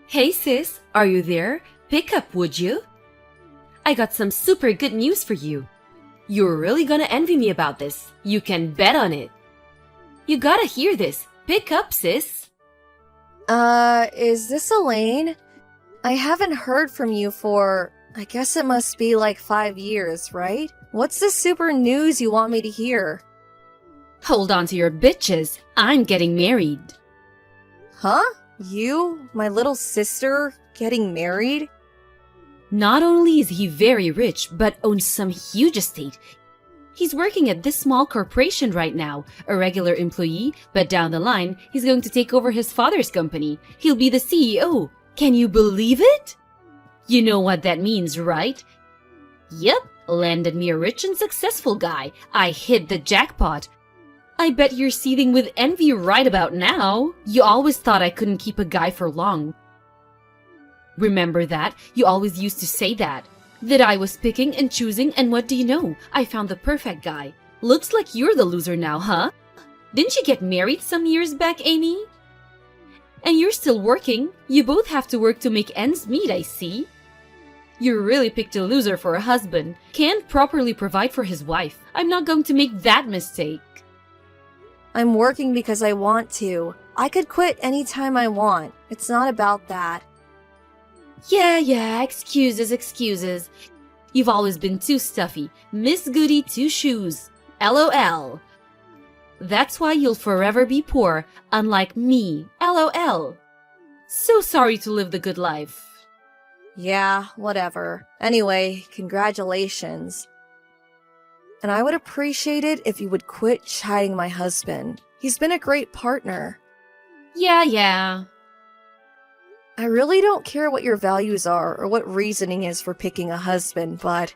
Hey sis, are you there? Pick up, would you? I got some super good news for you. You're really gonna envy me about this. You can bet on it. You gotta hear this. Pick up, sis. Is this Elaine? I haven't heard from you for, I guess it must be like 5 years, right? What's the super news you want me to hear? Hold on to your bitches. I'm getting married. Huh? You, my little sister, getting married? Not only is he very rich, but owns some huge estate. He's working at this small corporation right now, a regular employee, but down the line, he's going to take over his father's company. He'll be the CEO. Can you believe it? You know what that means, right? Yep, landed me a rich and successful guy. I hit the jackpot. I bet you're seething with envy right about now. You always thought I couldn't keep a guy for long. Remember that? You always used to say that. That I was picking and choosing, and what do you know? I found the perfect guy. Looks like you're the loser now, huh? Didn't you get married some years back, Amy? And you're still working. You both have to work to make ends meet, I see. You really picked a loser for a husband. Can't properly provide for his wife. I'm not going to make that mistake. I'm working because I want to. I could quit anytime I want. It's not about that. Yeah, excuses. You've always been too stuffy. Miss Goody Two-Shoes. LOL. That's why you'll forever be poor, unlike me. LOL. So sorry to live the good life. Yeah, whatever. Anyway, congratulations. And I would appreciate it if you would quit chiding my husband. He's been a great partner. Yeah. I really don't care what your values are or what reasoning is for picking a husband, but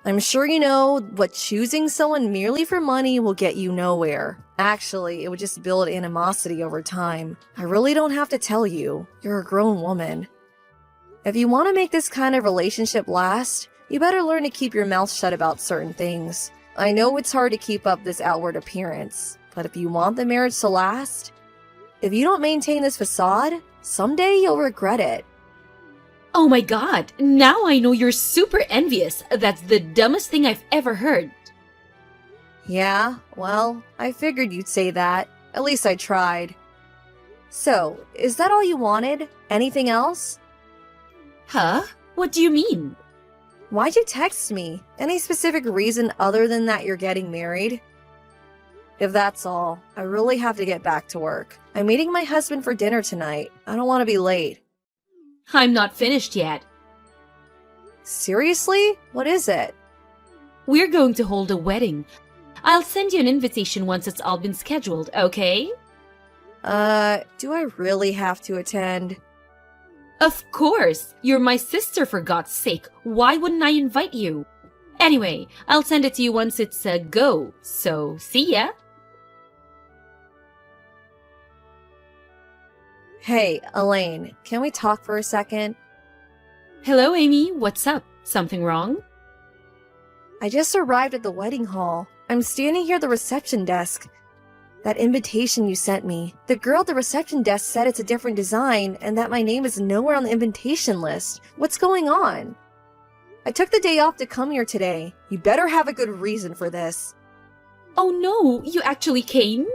I'm sure you know what choosing someone merely for money will get you nowhere. Actually, it would just build animosity over time. I really don't have to tell you. You're a grown woman. If you want to make this kind of relationship last, you better learn to keep your mouth shut about certain things. I know it's hard to keep up this outward appearance, but if you want the marriage to last, if you don't maintain this facade, someday you'll regret it. Oh my god, now I know you're super envious. That's the dumbest thing I've ever heard. Yeah, well, I figured you'd say that. At least I tried. So, is that all you wanted? Anything else? Huh? What do you mean? Why'd you text me? Any specific reason other than that you're getting married? If that's all, I really have to get back to work. I'm meeting my husband for dinner tonight. I don't want to be late. I'm not finished yet. Seriously? What is it? We're going to hold a wedding. I'll send you an invitation once it's all been scheduled, okay? Do I really have to attend? Of course! You're my sister, for God's sake. Why wouldn't I invite you? Anyway, I'll send it to you once it's a go, so see ya! Hey, Elaine, can we talk for a second? Hello, Amy. What's up? Something wrong? I just arrived at the wedding hall. I'm standing here at the reception desk. That invitation you sent me, the girl at the reception desk said it's a different design and that my name is nowhere on the invitation list. What's going on? I took the day off to come here today. You better have a good reason for this. Oh no, you actually came?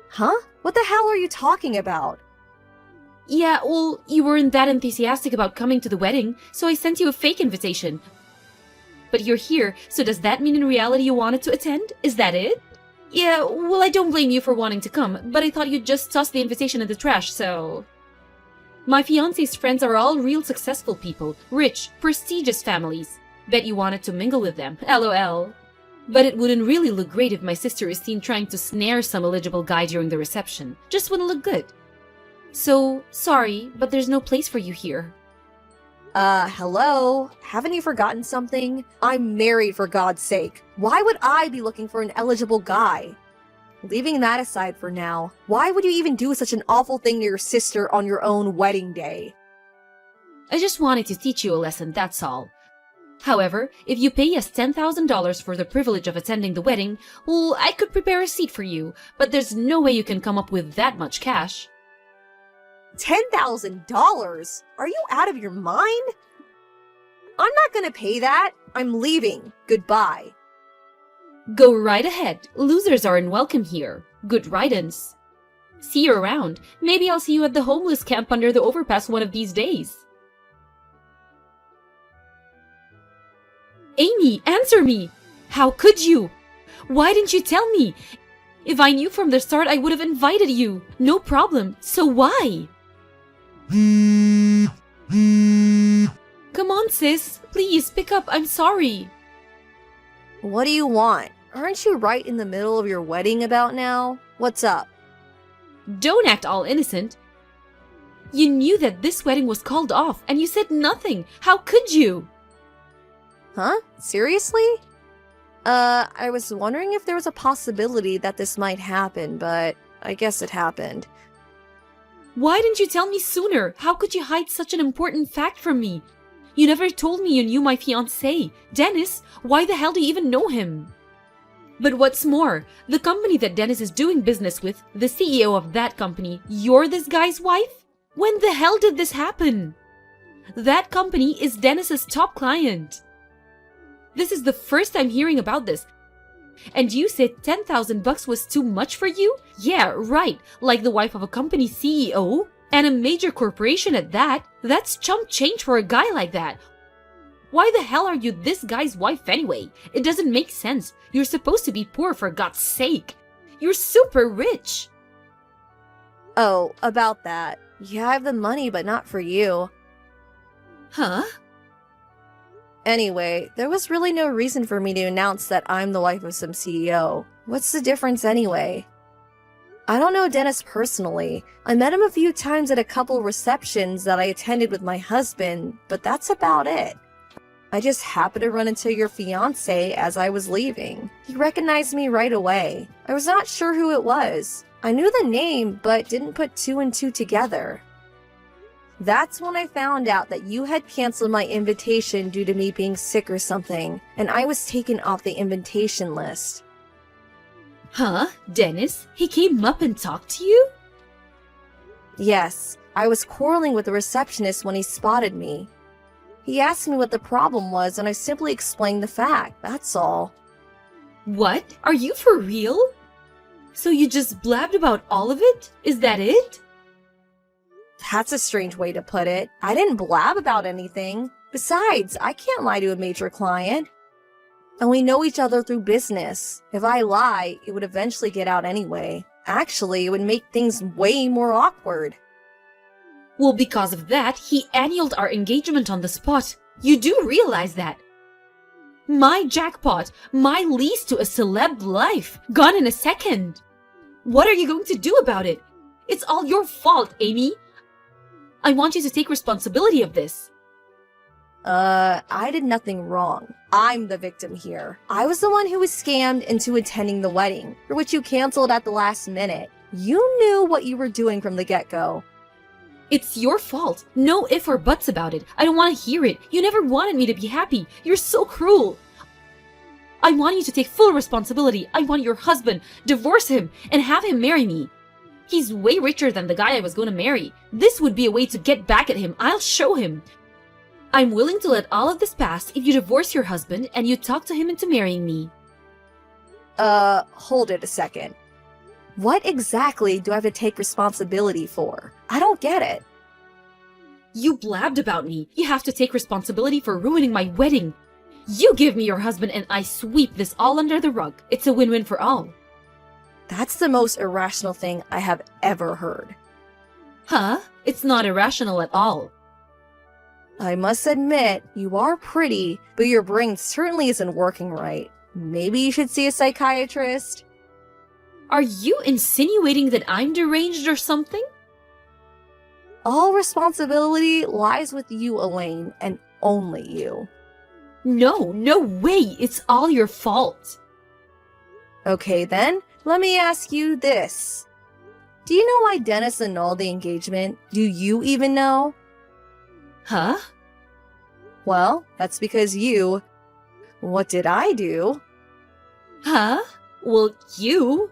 Huh? What the hell are you talking about? Yeah, well, you weren't that enthusiastic about coming to the wedding, so I sent you a fake invitation. But you're here, so does that mean in reality you wanted to attend? Is that it? Yeah, well, I don't blame you for wanting to come, but I thought you'd just toss the invitation in the trash, so... My fiancé's friends are all real successful people, rich, prestigious families. Bet you wanted to mingle with them, LOL. But it wouldn't really look great if my sister is seen trying to snare some eligible guy during the reception. Just wouldn't look good. So, sorry, but there's no place for you here. Hello? Haven't you forgotten something? I'm married, for God's sake. Why would I be looking for an eligible guy? Leaving that aside for now, why would you even do such an awful thing to your sister on your own wedding day? I just wanted to teach you a lesson, that's all. However, if you pay us $10,000 for the privilege of attending the wedding, well, I could prepare a seat for you, but there's no way you can come up with that much cash. $10,000? Are you out of your mind? I'm not gonna pay that. I'm leaving. Goodbye. Go right ahead. Losers aren't welcome here. Good riddance. See you around. Maybe I'll see you at the homeless camp under the overpass one of these days. Amy, answer me! How could you? Why didn't you tell me? If I knew from the start, I would have invited you. No problem. So why? Come on, sis. Please, pick up. I'm sorry. What do you want? Aren't you right in the middle of your wedding about now? What's up? Don't act all innocent. You knew that this wedding was called off, and you said nothing. How could you? Huh? Seriously? I was wondering if there was a possibility that this might happen, but I guess it happened. Why didn't you tell me sooner? How could you hide such an important fact from me? You never told me you knew my fiancé. Dennis, why the hell do you even know him? But what's more, the company that Dennis is doing business with, the CEO of that company, you're this guy's wife? When the hell did this happen? That company is Dennis's top client. This is the first time hearing about this. And you said $10,000 was too much for you? Yeah, right. Like the wife of a company CEO and a major corporation at that. That's chump change for a guy like that. Why the hell are you this guy's wife anyway? It doesn't make sense. You're supposed to be poor, for God's sake. You're super rich. Oh, about that. Yeah, I have the money, but not for you. Huh? Anyway, there was really no reason for me to announce that I'm the wife of some CEO. What's the difference anyway? I don't know Dennis personally. I met him a few times at a couple receptions that I attended with my husband, but that's about it. I just happened to run into your fiancé as I was leaving. He recognized me right away. I was not sure who it was. I knew the name, but didn't put two and two together. That's when I found out that you had canceled my invitation due to me being sick or something, and I was taken off the invitation list. Huh? Dennis? He came up and talked to you? Yes, I was quarreling with the receptionist when he spotted me. He asked me what the problem was, and I simply explained the fact, that's all. What? Are you for real? So you just blabbed about all of it? Is that it? That's a strange way to put it. I didn't blab about anything. Besides, I can't lie to a major client. And we know each other through business. If I lie, it would eventually get out anyway. Actually, it would make things way more awkward. Well, because of that, he annulled our engagement on the spot. You do realize that. My jackpot, my lease to a celeb life, gone in a second. What are you going to do about it? It's all your fault, Amy. I want you to take responsibility of this. I did nothing wrong. I'm the victim here. I was the one who was scammed into attending the wedding, for which you canceled at the last minute. You knew what you were doing from the get-go. It's your fault. No if or buts about it. I don't want to hear it. You never wanted me to be happy. You're so cruel. I want you to take full responsibility. I want your husband, divorce him, and have him marry me. He's way richer than the guy I was going to marry. This would be a way to get back at him. I'll show him. I'm willing to let all of this pass if you divorce your husband and you talk to him into marrying me. Hold it a second. What exactly do I have to take responsibility for? I don't get it. You blabbed about me. You have to take responsibility for ruining my wedding. You give me your husband and I sweep this all under the rug. It's a win-win for all. That's the most irrational thing I have ever heard. Huh? It's not irrational at all. I must admit, you are pretty, but your brain certainly isn't working right. Maybe you should see a psychiatrist? Are you insinuating that I'm deranged or something? All responsibility lies with you, Elaine, and only you. No way. It's all your fault. Okay then, let me ask you this. Do you know why Dennis annulled the engagement? Do you even know? Huh? Well, that's because you... What did I do? Huh? Well, you...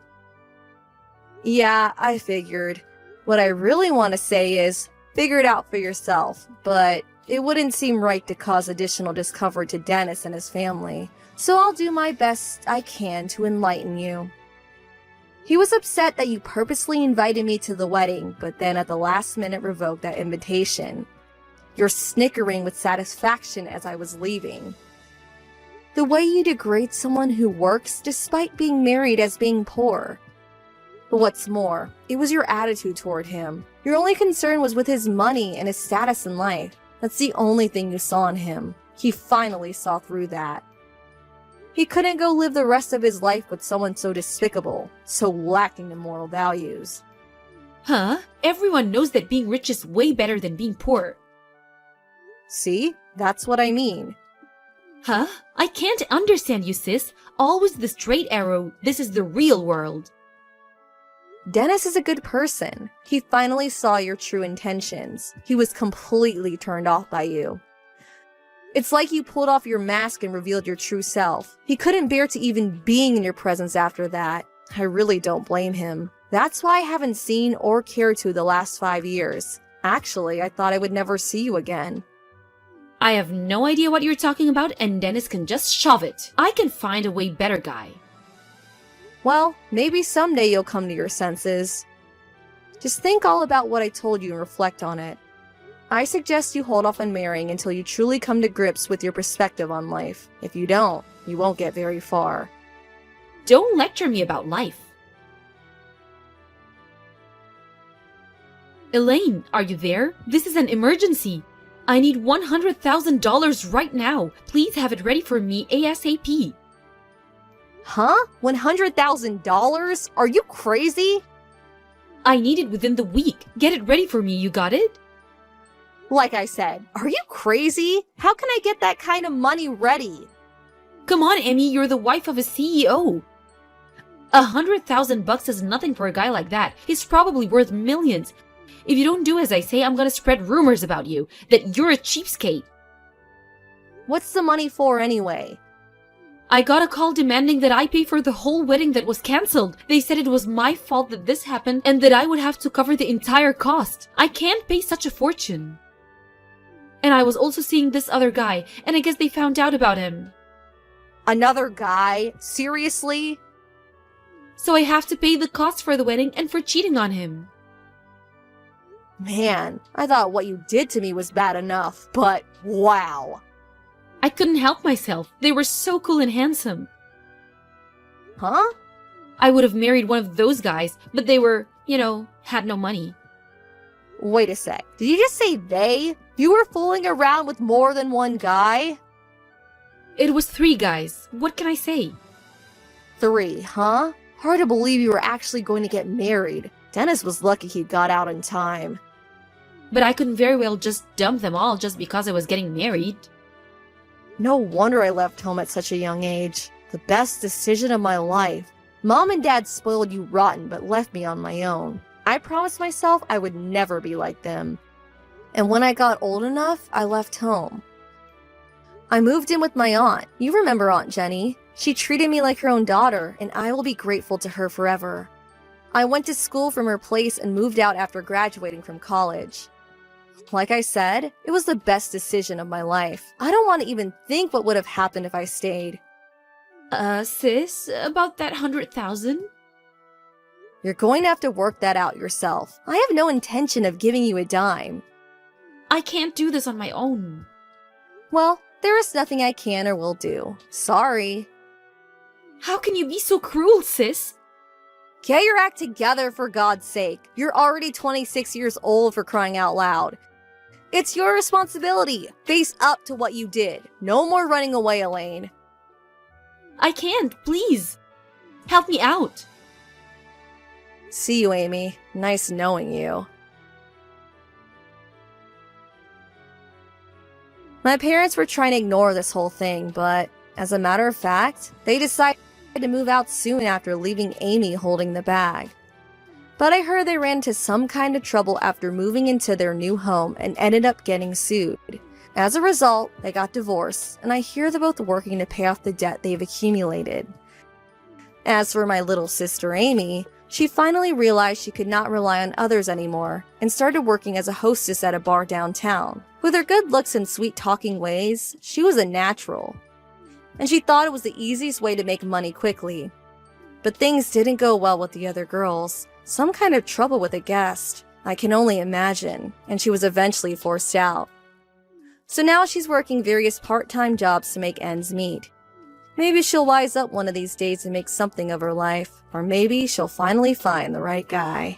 Yeah, I figured. What I really want to say is, figure it out for yourself, but it wouldn't seem right to cause additional discomfort to Dennis and his family, so I'll do my best I can to enlighten you. He was upset that you purposely invited me to the wedding, but then at the last minute revoked that invitation. You're snickering with satisfaction as I was leaving. The way you degrade someone who works despite being married as being poor. But what's more, it was your attitude toward him. Your only concern was with his money and his status in life. That's the only thing you saw in him. He finally saw through that. He couldn't go live the rest of his life with someone so despicable, so lacking in moral values. Huh? Everyone knows that being rich is way better than being poor. See? That's what I mean. Huh? I can't understand you, sis. Always the straight arrow. This is the real world. Dennis is a good person. He finally saw your true intentions. He was completely turned off by you. It's like you pulled off your mask and revealed your true self. He couldn't bear to even being in your presence after that. I really don't blame him. That's why I haven't seen or cared to the last 5 years. Actually, I thought I would never see you again. I have no idea what you're talking about, and Dennis can just shove it. I can find a way better guy. Well, maybe someday you'll come to your senses. Just think all about what I told you and reflect on it. I suggest you hold off on marrying until you truly come to grips with your perspective on life. If you don't, you won't get very far. Don't lecture me about life. Elaine, are you there? This is an emergency. I need $100,000 right now. Please have it ready for me ASAP. Huh? $100,000? Are you crazy? I need it within the week. Get it ready for me, you got it? Like I said, are you crazy? How can I get that kind of money ready? Come on, Emmy, you're the wife of a CEO. $100,000 is nothing for a guy like that. He's probably worth millions. If you don't do as I say, I'm gonna spread rumors about you, that you're a cheapskate. What's the money for anyway? I got a call demanding that I pay for the whole wedding that was cancelled. They said it was my fault that this happened and that I would have to cover the entire cost. I can't pay such a fortune. And I was also seeing this other guy, and I guess they found out about him. Another guy? Seriously? So I have to pay the cost for the wedding and for cheating on him. Man, I thought what you did to me was bad enough, but wow. I couldn't help myself. They were so cool and handsome. Huh? I would have married one of those guys, but they were, had no money. Wait a sec. Did you just say they? You were fooling around with more than one guy? It was 3 guys. What can I say? 3, huh? Hard to believe you were actually going to get married. Dennis was lucky he got out in time. But I couldn't very well just dump them all just because I was getting married. No wonder I left home at such a young age. The best decision of my life. Mom and Dad spoiled you rotten but left me on my own. I promised myself I would never be like them. And when I got old enough, I left home. I moved in with my aunt. You remember Aunt Jenny. She treated me like her own daughter, and I will be grateful to her forever. I went to school from her place and moved out after graduating from college. Like I said, it was the best decision of my life. I don't want to even think what would have happened if I stayed. Sis, about that 100,000? You're going to have to work that out yourself. I have no intention of giving you a dime. I can't do this on my own. Well, there is nothing I can or will do. Sorry. How can you be so cruel, sis? Get your act together, for God's sake. You're already 26 years old, for crying out loud. It's your responsibility. Face up to what you did. No more running away, Elaine. I can't, please. Help me out. See you, Amy. Nice knowing you. My parents were trying to ignore this whole thing, but as a matter of fact, they decided to move out soon after leaving Amy holding the bag. But I heard they ran into some kind of trouble after moving into their new home and ended up getting sued. As a result, they got divorced, and I hear they're both working to pay off the debt they've accumulated. As for my little sister Amy, She finally realized she could not rely on others anymore and started working as a hostess at a bar downtown. With her good looks and sweet-talking ways, she was a natural. And she thought it was the easiest way to make money quickly. But things didn't go well with the other girls. Some kind of trouble with a guest, I can only imagine, and she was eventually forced out. So now she's working various part-time jobs to make ends meet. Maybe she'll wise up one of these days and make something of her life, or maybe she'll finally find the right guy.